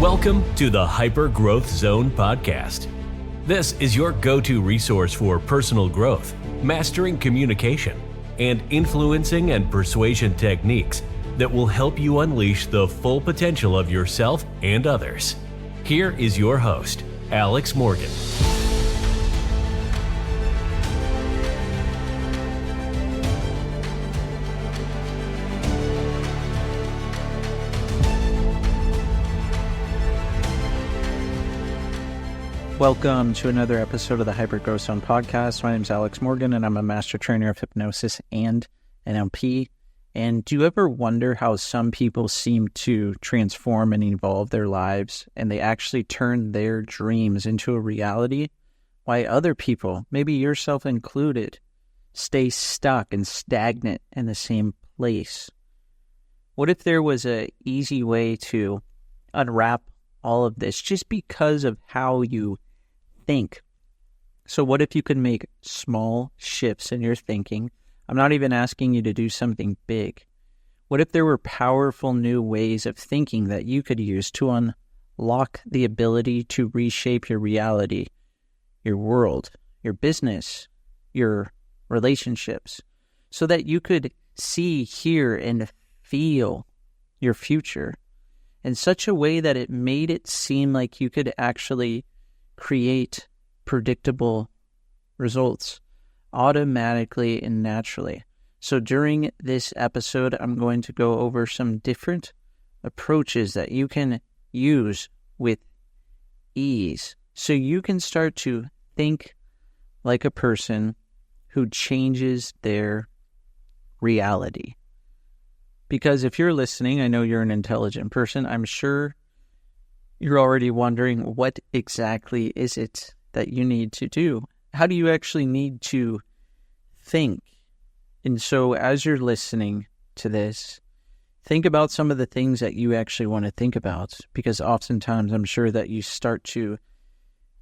Welcome to the Hyper Growth Zone podcast. This is your go-to resource for personal growth, mastering communication, and influencing and persuasion techniques that will help you unleash the full potential of yourself and others. Here is your host, Alex Morgan. Welcome to another episode of the Hyper Growth Zone podcast. My name is Alex Morgan, and I'm a master trainer of hypnosis and NLP. And do you ever wonder how some people seem to transform and evolve their lives, and they actually turn their dreams into a reality? Why other people, maybe yourself included, stay stuck and stagnant in the same place? What if there was an easy way to unwrap all of this just because of how you think? So what if you could make small shifts in your thinking? I'm not even asking you to do something big. What if there were powerful new ways of thinking that you could use to unlock the ability to reshape your reality, your world, your business, your relationships, so that you could see, hear, and feel your future in such a way that it made it seem like you could actually create predictable results automatically and naturally. So during this episode, I'm going to go over some different approaches that you can use with ease so you can start to think like a person who changes their reality. Because if you're listening, I know you're an intelligent person. I'm sure you're already wondering, what exactly is it that you need to do? How do you actually need to think? And so as you're listening to this, think about some of the things that you actually want to think about, because oftentimes I'm sure that you start to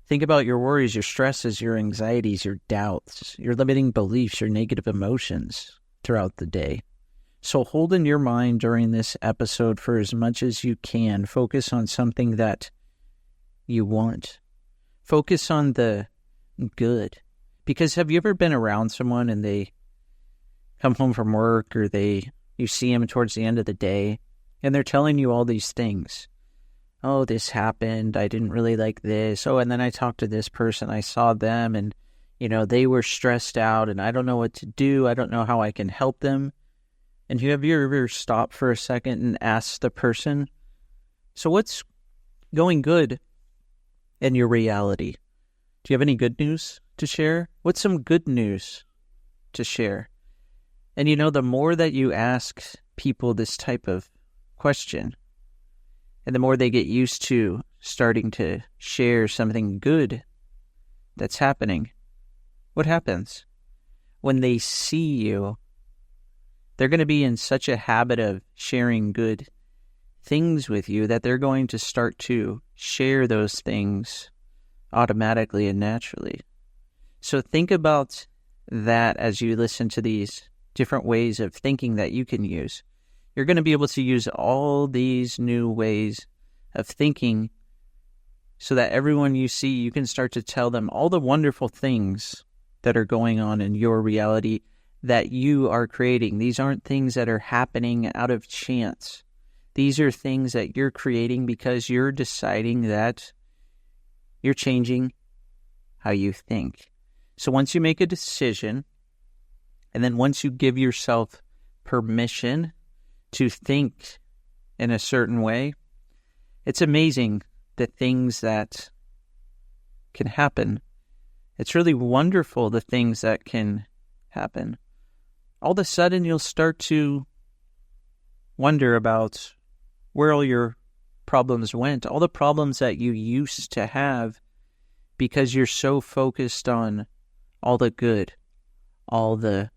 think about your worries, your stresses, your anxieties, your doubts, your limiting beliefs, your negative emotions throughout the day. So hold in your mind during this episode for as much as you can. Focus on something that you want. Focus on the good. Because have you ever been around someone and they come home from work, or you see them towards the end of the day and they're telling you all these things? Oh, this happened. I didn't really like this. Oh, and then I talked to this person. I saw them and, they were stressed out and I don't know what to do. I don't know how I can help them. And have you ever stopped for a second and asked the person, so what's going good in your reality? Do you have any good news to share? What's some good news to share? And the more that you ask people this type of question, and the more they get used to starting to share something good that's happening, what happens? When they see you, they're going to be in such a habit of sharing good things with you that they're going to start to share those things automatically and naturally. So think about that as you listen to these different ways of thinking that you can use. You're going to be able to use all these new ways of thinking so that everyone you see, you can start to tell them all the wonderful things that are going on in your reality that you are creating. These aren't things that are happening out of chance. These are things that you're creating because you're deciding that you're changing how you think. So once you make a decision, and then once you give yourself permission to think in a certain way, it's amazing the things that can happen. It's really wonderful the things that can happen. All of a sudden, you'll start to wonder about where all your problems went, all the problems that you used to have, because you're so focused on all the good, all the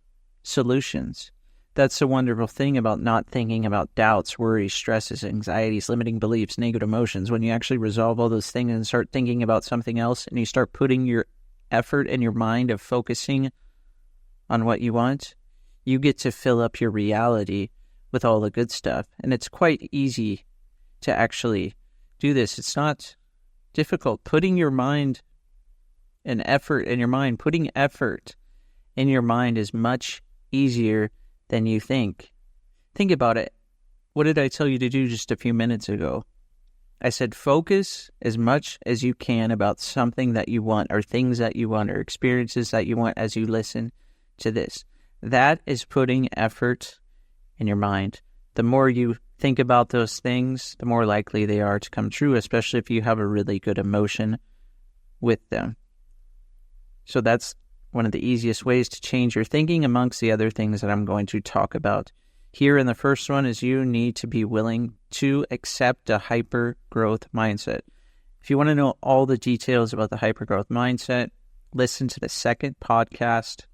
solutions. That's the wonderful thing about not thinking about doubts, worries, stresses, anxieties, limiting beliefs, negative emotions. When you actually resolve all those things and start thinking about something else, and you start putting your effort and your mind of focusing on what you want, you get to fill up your reality with all the good stuff. And it's quite easy to actually do this. It's not difficult. Putting your mind and effort in your mind, putting effort in your mind is much easier than you think. Think about it. What did I tell you to do just a few minutes ago? I said focus as much as you can about something that you want or things that you want or experiences that you want as you listen to this. That is putting effort in your mind. The more you think about those things, the more likely they are to come true, especially if you have a really good emotion with them. So that's one of the easiest ways to change your thinking amongst the other things that I'm going to talk about here. And the first one is you need to be willing to accept a hyper-growth mindset. If you want to know all the details about the hyper-growth mindset, listen to the second podcast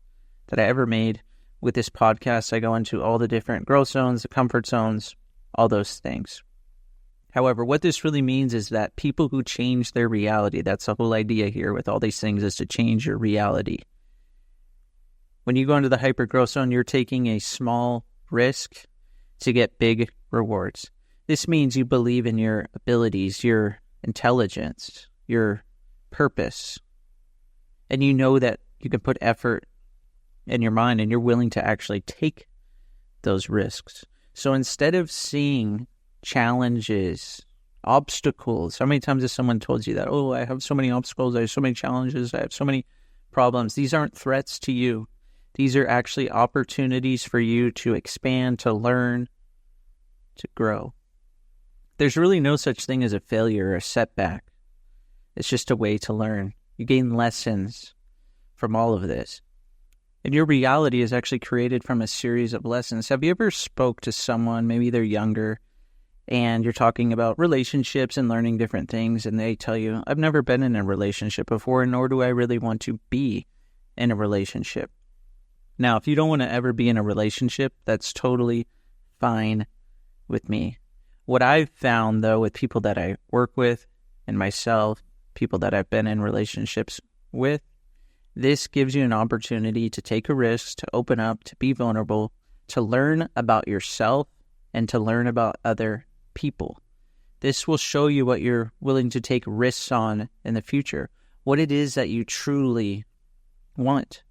that I ever made. With this podcast, I go into all the different growth zones, the comfort zones, all those things. However, what this really means is that people who change their reality, that's the whole idea here with all these things, is to change your reality. When you go into the hyper-growth zone, you're taking a small risk to get big rewards. This means you believe in your abilities, your intelligence, your purpose, and you know that you can put effort in your mind and you're willing to actually take those risks. So instead of seeing challenges, obstacles, how many times has someone told you that? Oh, I have so many obstacles, I have so many challenges, I have so many problems. These aren't threats to you. These are actually opportunities for you to expand, to learn, to grow. There's really no such thing as a failure or a setback. It's just a way to learn. You gain lessons from all of this. And your reality is actually created from a series of lessons. Have you ever spoke to someone, maybe they're younger, and you're talking about relationships and learning different things, and they tell you, I've never been in a relationship before, nor do I really want to be in a relationship. Now, if you don't want to ever be in a relationship, that's totally fine with me. What I've found, though, with people that I work with and myself, people that I've been in relationships with, this gives you an opportunity to take a risk, to open up, to be vulnerable, to learn about yourself, and to learn about other people. This will show you what you're willing to take risks on in the future, what it is that you truly want.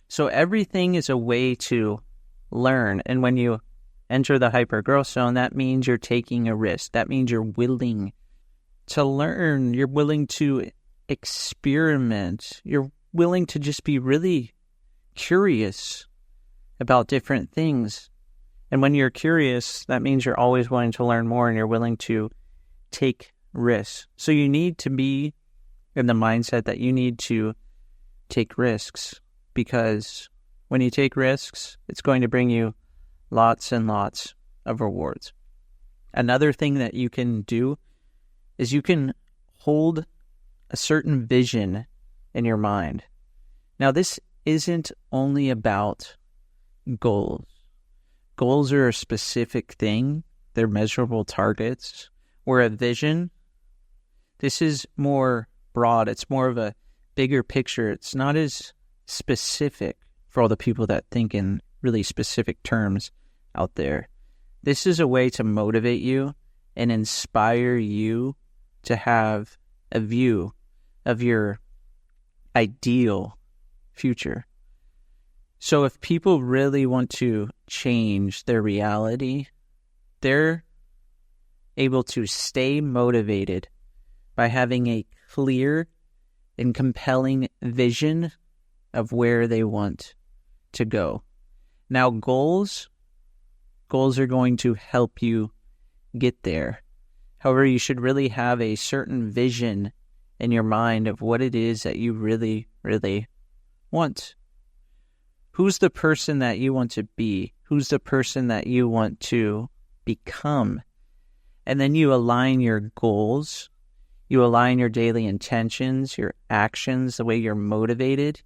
So everything is a way to learn. And when you enter the hyper-growth zone, that means you're taking a risk. That means you're willing to learn. You're willing to experiment. You're willing to just be really curious about different things. And when you're curious, that means you're always wanting to learn more and you're willing to take risks. So you need to be in the mindset that you need to take risks, because when you take risks, it's going to bring you lots and lots of rewards. Another thing that you can do is you can hold a certain vision in your mind. Now, this isn't only about goals. Goals are a specific thing. They're measurable targets. Where a vision, this is more broad. It's more of a bigger picture. It's not as specific for all the people that think in really specific terms out there. This is a way to motivate you and inspire you to have a view of your ideal future. So if people really want to change their reality, they're able to stay motivated by having a clear and compelling vision of where they want to go. Now, goals are going to help you get there. However, you should really have a certain vision in your mind of what it is that you really, really want. Who's the person that you want to be? Who's the person that you want to become? And then you align your goals, you align your daily intentions, your actions, the way you're motivated.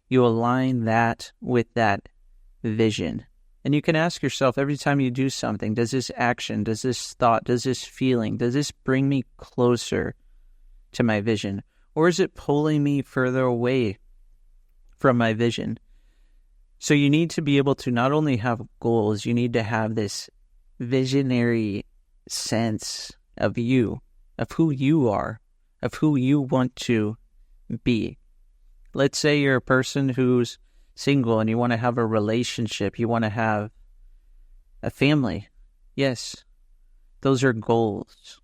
You align that with that vision. And you can ask yourself every time you do something, does this action, does this thought, does this feeling, does this bring me closer to my vision? Or is it pulling me further away from my vision? So you need to be able to not only have goals, you need to have this visionary sense of you of who you are, of who you want to be. Let's say you're a person who's single and you want to have a relationship, you want to have a family. Yes, those are goals.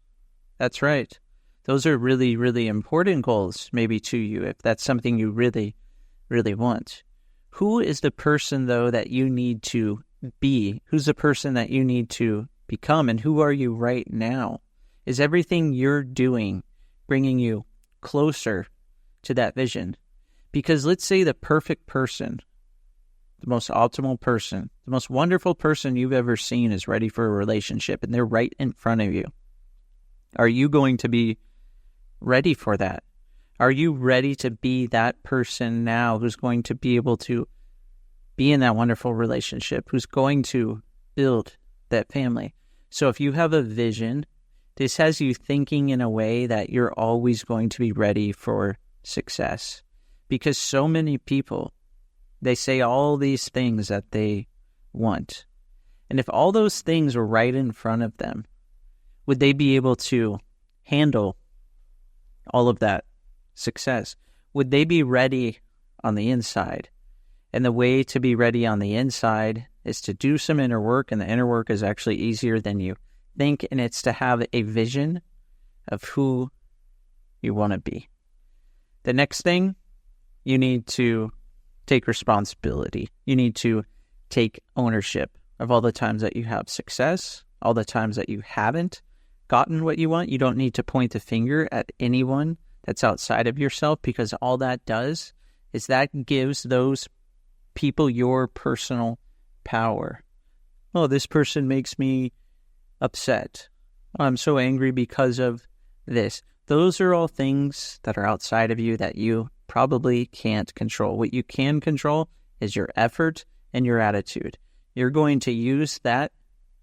That's right. Those are really, really important goals, maybe to you, if that's something you really, really want. Who is the person, though, that you need to be? Who's the person that you need to become? And who are you right now? Is everything you're doing bringing you closer to that vision? Because let's say the perfect person, the most optimal person, the most wonderful person you've ever seen is ready for a relationship, and they're right in front of you. Are you going to be ready for that? Are you ready to be that person now who's going to be able to be in that wonderful relationship, who's going to build that family? So if you have a vision, this has you thinking in a way that you're always going to be ready for success. Because so many people, they say all these things that they want. And if all those things were right in front of them, would they be able to handle all of that success? Would they be ready on the inside? And the way to be ready on the inside is to do some inner work, and the inner work is actually easier than you think, and it's to have a vision of who you want to be. The next thing, you need to take responsibility. You need to take ownership of all the times that you have success, all the times that you haven't gotten what you want. You don't need to point the finger at anyone that's outside of yourself, because all that does is that gives those people your personal power. Oh, this person makes me upset. Oh, I'm so angry because of this. Those are all things that are outside of you that you probably can't control. What you can control is your effort and your attitude. You're going to use that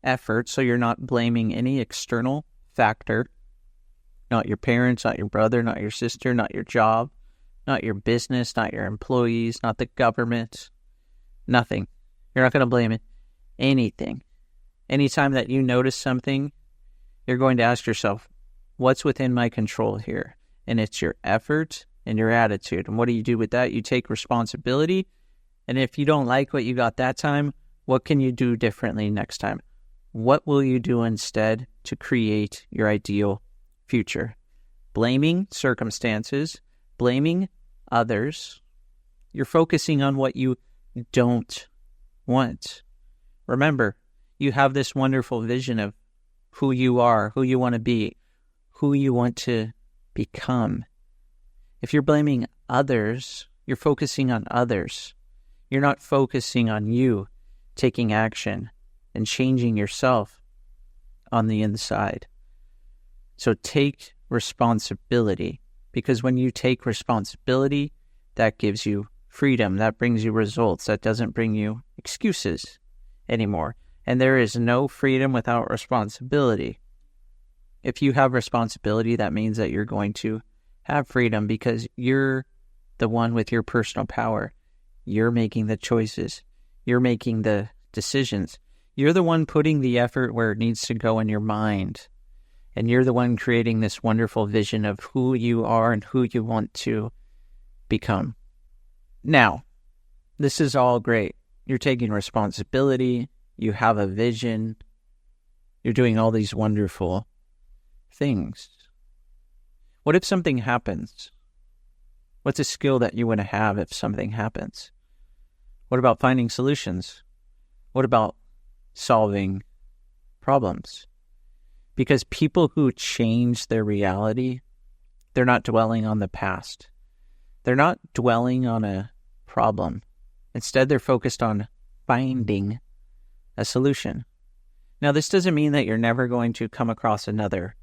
effort so you're not blaming any external factor, not your parents, not your brother, not your sister, not your job, not your business, not your employees, not the government, nothing. You're not going to blame anything. Anytime that you notice something, you're going to ask yourself, what's within my control here? And it's your effort and your attitude. And what do you do with that? You take responsibility. And if you don't like what you got that time, what can you do differently next time? What will you do instead to create your ideal future? Blaming circumstances, blaming others. You're focusing on what you don't want. Remember, you have this wonderful vision of who you are, who you want to be, who you want to become. If you're blaming others, you're focusing on others. You're not focusing on you taking action and changing yourself on the inside. So take responsibility, because when you take responsibility, that gives you freedom. That brings you results. That doesn't bring you excuses anymore. And there is no freedom without responsibility. If you have responsibility, that means that you're going to have freedom, because you're the one with your personal power. You're making the choices. You're making the decisions. You're the one putting the effort where it needs to go in your mind. And you're the one creating this wonderful vision of who you are and who you want to become. Now, this is all great. You're taking responsibility. You have a vision. You're doing all these wonderful things. What if something happens? What's a skill that you want to have if something happens? What about finding solutions? What about solving problems? Because people who change their reality, they're not dwelling on the past. They're not dwelling on a problem. Instead, they're focused on finding a solution. Now, this doesn't mean that you're never going to come across another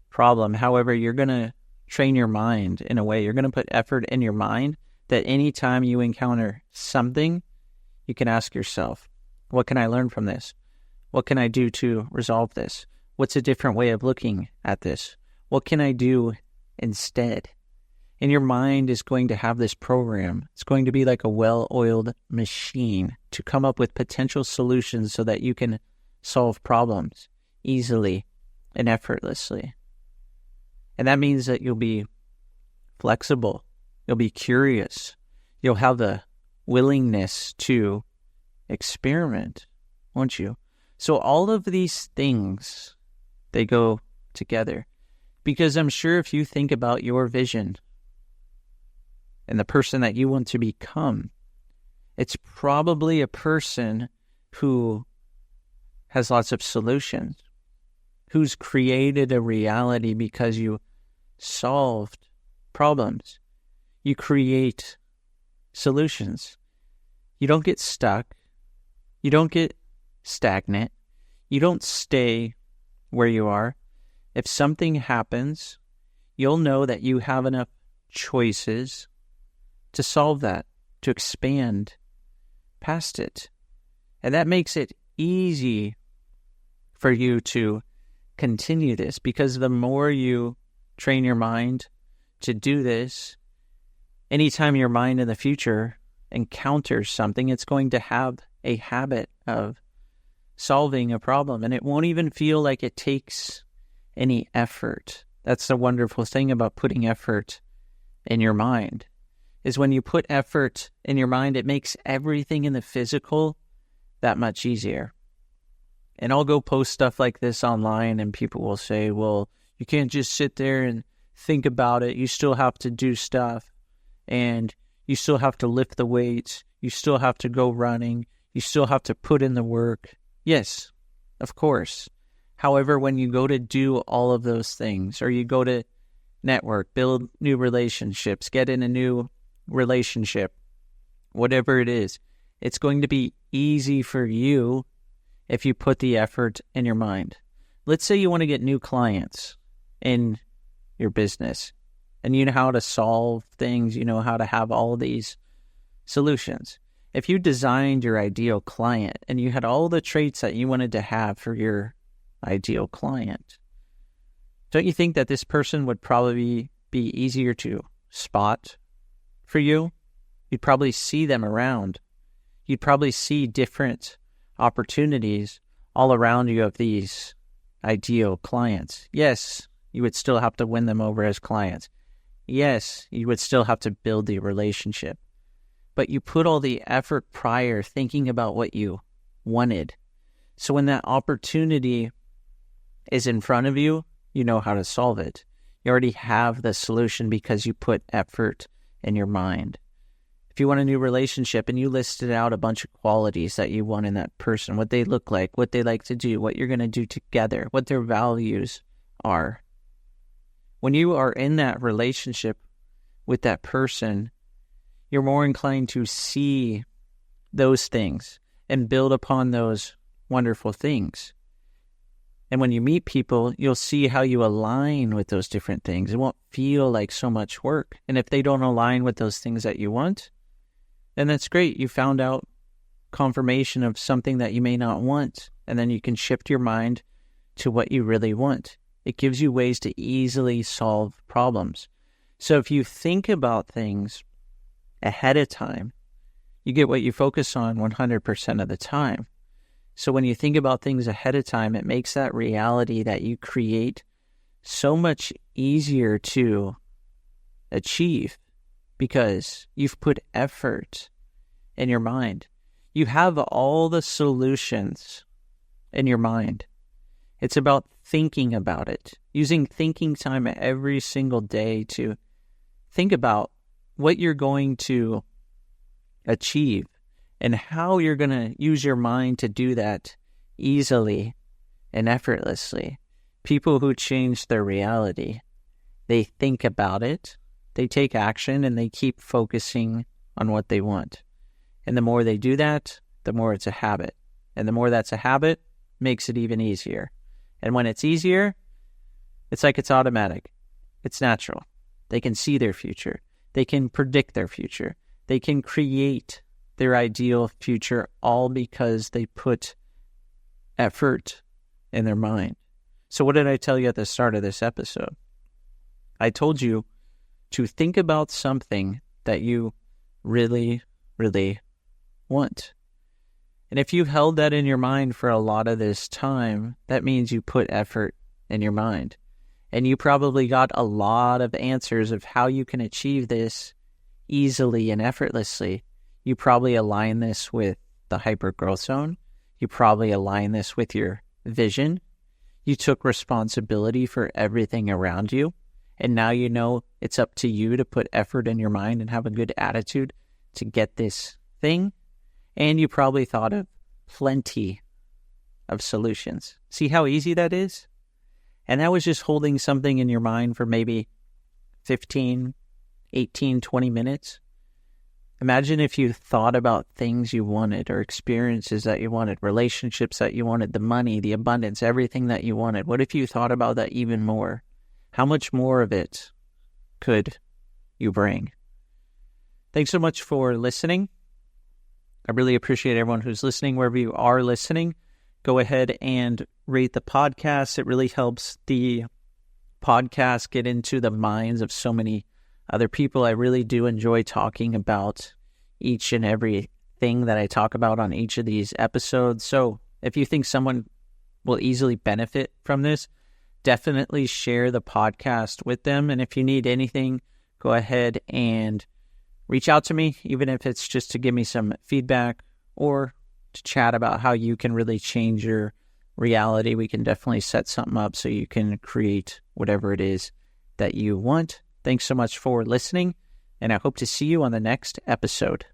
problem. However, you're going to train your mind in a way. You're going to put effort in your mind that anytime you encounter something, you can ask yourself, what can I learn from this? What can I do to resolve this? What's a different way of looking at this? What can I do instead? And your mind is going to have this program. It's going to be like a well-oiled machine to come up with potential solutions so that you can solve problems easily and effortlessly. And that means that you'll be flexible. You'll be curious. You'll have the willingness to experiment, won't you? So all of these things, they go together. Because I'm sure if you think about your vision and the person that you want to become, it's probably a person who has lots of solutions, who's created a reality because you solved problems. You create solutions. You don't get stuck. You don't get stagnant. You don't stay where you are. If something happens, you'll know that you have enough choices to solve that, to expand past it. And that makes it easy for you to continue this, because the more you train your mind to do this, anytime your mind in the future encounters something, it's going to have a habit of solving a problem, and it won't even feel like it takes any effort. That's the wonderful thing about putting effort in your mind, is when you put effort in your mind, it makes everything in the physical that much easier. And I'll go post stuff like this online, and people will say, well, you can't just sit there and think about it. You still have to do stuff, and you still have to lift the weights. You still have to go running. You still have to put in the work. Yes, of course. However, when you go to do all of those things, or you go to network, build new relationships, get in a new relationship, whatever it is, it's going to be easy for you if you put the effort in your mind. Let's say you want to get new clients in your business, and you know how to solve things, you know how to have all these solutions. If you designed your ideal client and you had all the traits that you wanted to have for your ideal client, don't you think that this person would probably be easier to spot for you? You'd probably see them around. You'd probably see different opportunities all around you of these ideal clients. Yes, you would still have to win them over as clients. Yes, you would still have to build the relationship. But you put all the effort prior thinking about what you wanted. So when that opportunity is in front of you, you know how to solve it. You already have the solution because you put effort in your mind. If you want a new relationship and you listed out a bunch of qualities that you want in that person, what they look like, what they like to do, what you're going to do together, what their values are. When you are in that relationship with that person, you're more inclined to see those things and build upon those wonderful things. And when you meet people, you'll see how you align with those different things. It won't feel like so much work. And if they don't align with those things that you want, then that's great. You found out confirmation of something that you may not want. And then you can shift your mind to what you really want. It gives you ways to easily solve problems. So if you think about things ahead of time, you get what you focus on 100% of the time. So when you think about things ahead of time, it makes that reality that you create so much easier to achieve because you've put effort in your mind. You have all the solutions in your mind. It's about thinking about it, using thinking time every single day to think about what you're going to achieve and how you're going to use your mind to do that easily and effortlessly. People who change their reality, they think about it, they take action, and they keep focusing on what they want. And the more they do that, the more it's a habit. And the more that's a habit, makes it even easier. And when it's easier, it's like it's automatic. It's natural. They can see their future. They can predict their future. They can create their ideal future, all because they put effort in their mind. So what did I tell you at the start of this episode? I told you to think about something that you really, really want. And if you held that in your mind for a lot of this time, that means you put effort in your mind. And you probably got a lot of answers of how you can achieve this easily and effortlessly. You probably align this with the hypergrowth zone. You probably align this with your vision. You took responsibility for everything around you. And now you know it's up to you to put effort in your mind and have a good attitude to get this thing. And you probably thought of plenty of solutions. See how easy that is? And that was just holding something in your mind for maybe 15, 18, 20 minutes. Imagine if you thought about things you wanted or experiences that you wanted, relationships that you wanted, the money, the abundance, everything that you wanted. What if you thought about that even more? How much more of it could you bring? Thanks so much for listening. I really appreciate everyone who's listening. Wherever you are listening, go ahead and rate the podcast. It really helps the podcast get into the minds of so many other people. I really do enjoy talking about each and every thing that I talk about on each of these episodes. So if you think someone will easily benefit from this, definitely share the podcast with them. And if you need anything, go ahead and reach out to me, even if it's just to give me some feedback or to chat about how you can really change your reality. We can definitely set something up so you can create whatever it is that you want. Thanks so much for listening, and I hope to see you on the next episode.